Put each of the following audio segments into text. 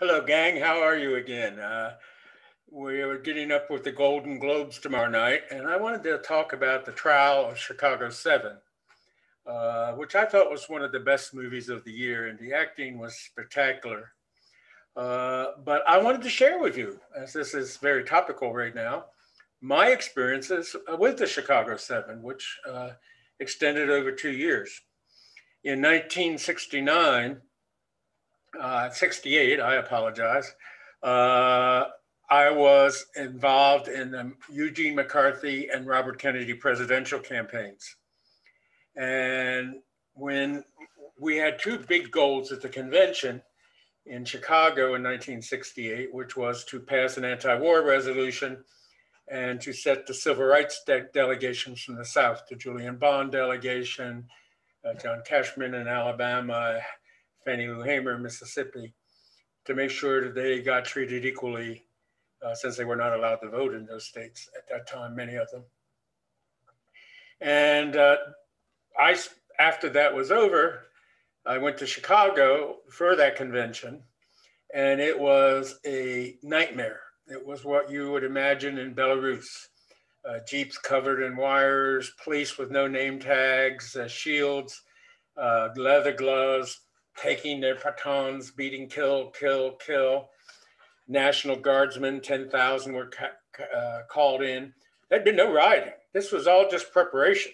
Hello, gang. How are you again? We are getting up with the Golden Globes tomorrow night, and I wanted to talk about the trial of Chicago 7, which I thought was one of the best movies of the year, and the acting was spectacular. But I wanted to share with you, as this is very topical right now, my experiences with the Chicago 7, which extended over 2 years. In 1969, 68, I apologize. Uh, I was involved in the Eugene McCarthy and Robert Kennedy presidential campaigns. And when we had two big goals at the convention in Chicago in 1968, which was to pass an anti war resolution and to set the civil rights delegations from the South, the Julian Bond delegation, John Cashman in Alabama, Fannie Lou Hamer in Mississippi, to make sure that they got treated equally since they were not allowed to vote in those states at that time, many of them. And after that was over, I went to Chicago for that convention, and it was a nightmare. It was what you would imagine in Belarus. Jeeps covered in wires, police with no name tags, shields, leather gloves, taking their batons, beating, kill, kill, kill. National Guardsmen, 10,000 were called in. There'd been no rioting. This was all just preparation.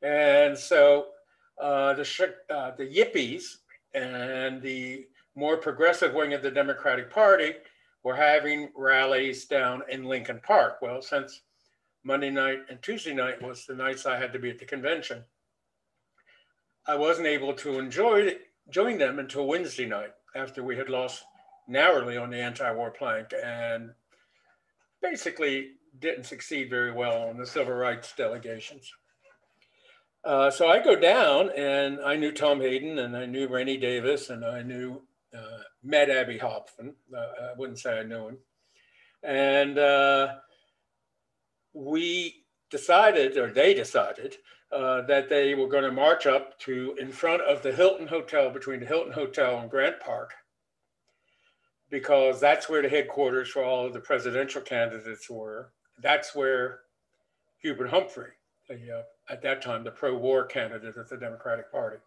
And so the yippies and the more progressive wing of the Democratic Party were having rallies down in Lincoln Park. Well, since Monday night and Tuesday night was the nights I had to be at the convention, I wasn't able to join them until Wednesday night after we had lost narrowly on the anti-war plank and basically didn't succeed very well on the civil rights delegations. So I go down, and I knew Tom Hayden, and I knew Rennie Davis, and I met Abby Hoffman. I wouldn't say I knew him. And we decided, or they decided, that they were going to march up to in front of the Hilton Hotel, between the Hilton Hotel and Grant Park, because that's where the headquarters for all of the presidential candidates were. That's where Hubert Humphrey, at that time, the pro-war candidate of the Democratic Party.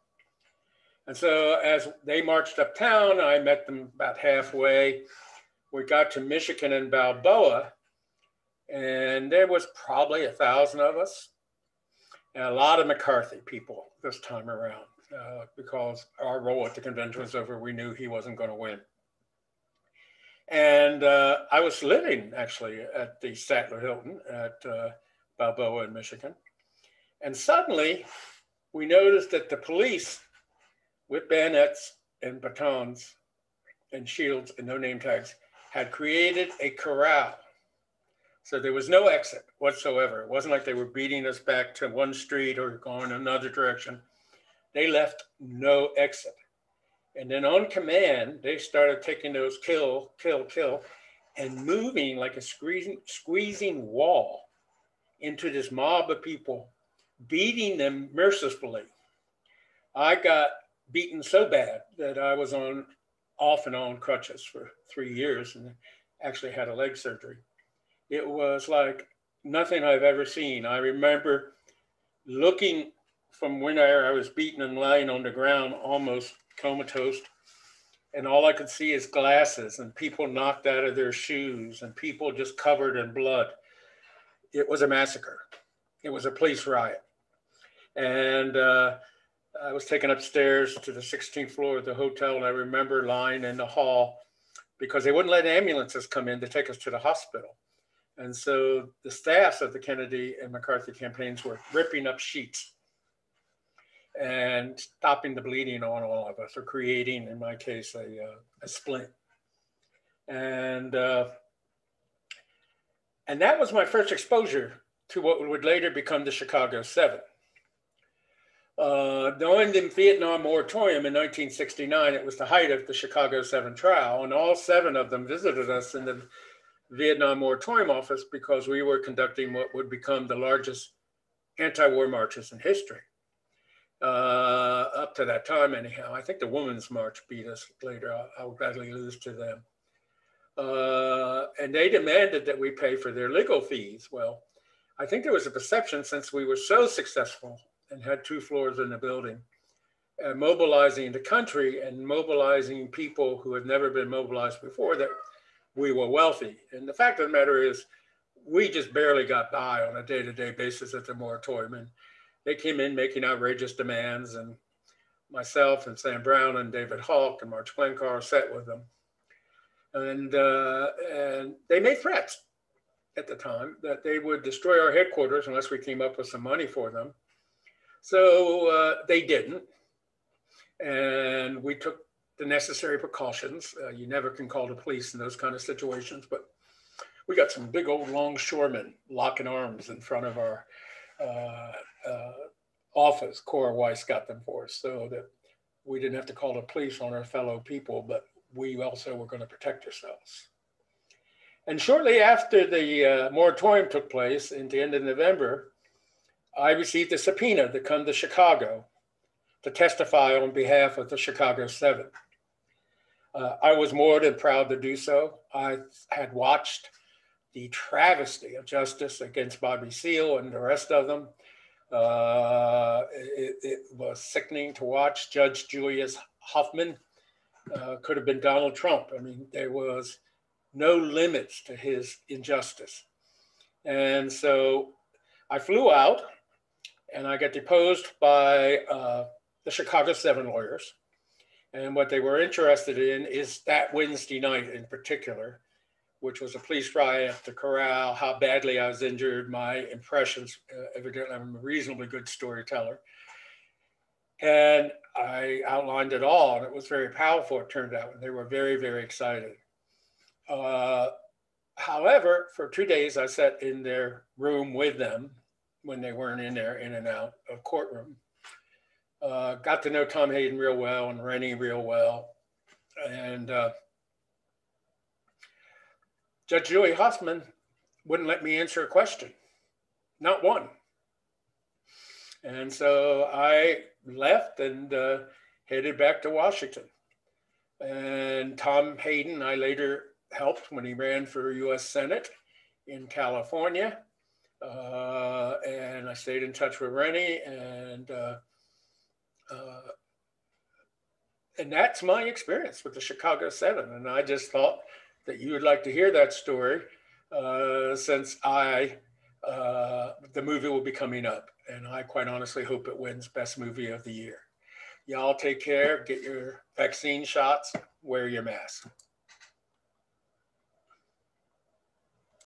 And so as they marched uptown, I met them about halfway. We got to Michigan and Balboa, and there was probably 1,000 of us, and a lot of McCarthy people this time around, because our role at the convention was over. We knew he wasn't going to win. And I was living actually at the Statler Hilton at Balboa in Michigan. And suddenly we noticed that the police with bayonets and batons and shields and no name tags had created a corral. So there was no exit whatsoever. It wasn't like they were beating us back to one street or going another direction. They left no exit. And then on command, they started taking those kill, kill, kill, and moving like a squeezing wall into this mob of people, beating them mercifully. I got beaten so bad that I was off and on crutches for 3 years and actually had a leg surgery. It was like nothing I've ever seen. I remember looking from where I was beaten and lying on the ground, almost comatose, and all I could see is glasses and people knocked out of their shoes and people just covered in blood. It was a massacre. It was a police riot. And I was taken upstairs to the 16th floor of the hotel, and I remember lying in the hall because they wouldn't let ambulances come in to take us to the hospital. And so the staffs of the Kennedy and McCarthy campaigns were ripping up sheets and stopping the bleeding on all of us, or creating, in my case, a splint. And that was my first exposure to what would later become the Chicago 7. During the Vietnam moratorium in 1969, it was the height of the Chicago 7 trial, and all 7 of them visited us in the Vietnam moratorium office because we were conducting what would become the largest anti-war marches in history. up to that time anyhow. I think the Women's March beat us later. I would gladly lose to them. And they demanded that we pay for their legal fees. Well, I think there was a perception, since we were so successful and had 2 floors in the building, mobilizing the country and mobilizing people who had never been mobilized before, that we were wealthy. And the fact of the matter is, we just barely got by on a day-to-day basis at the moratorium. And they came in making outrageous demands, and myself and Sam Brown and David Hawk and March Glencar sat with them. And they made threats at the time that they would destroy our headquarters unless we came up with some money for them. So they didn't. And we took the necessary precautions. You never can call the police in those kind of situations, but we got some big old longshoremen locking arms in front of our office. Cora Weiss got them for us, so that we didn't have to call the police on our fellow people, but we also were going to protect ourselves. And shortly after the moratorium took place in the end of November, I received a subpoena to come to Chicago to testify on behalf of the Chicago 7. I was more than proud to do so. I had watched the travesty of justice against Bobby Seale and the rest of them. It was sickening to watch. Judge Julius Hoffman could have been Donald Trump. I mean, there was no limits to his injustice. And so I flew out and I got deposed by the Chicago 7 lawyers. And what they were interested in is that Wednesday night in particular, which was a police riot at the corral, how badly I was injured, my impressions. Evidently, I'm a reasonably good storyteller. And I outlined it all, and it was very powerful, it turned out. And they were very, very excited. However, for 2 days, I sat in their room with them when they weren't in there, in and out of courtroom. Got to know Tom Hayden real well and Rennie real well. And Judge Julie Hoffman wouldn't let me answer a question, not one. And so I left and headed back to Washington. And Tom Hayden, I later helped when he ran for US Senate in California. And I stayed in touch with Rennie, and that's my experience with the Chicago 7. And I just thought that you would like to hear that story, since the movie will be coming up. And I quite honestly hope it wins Best Movie of the Year. Y'all take care, get your vaccine shots, wear your mask.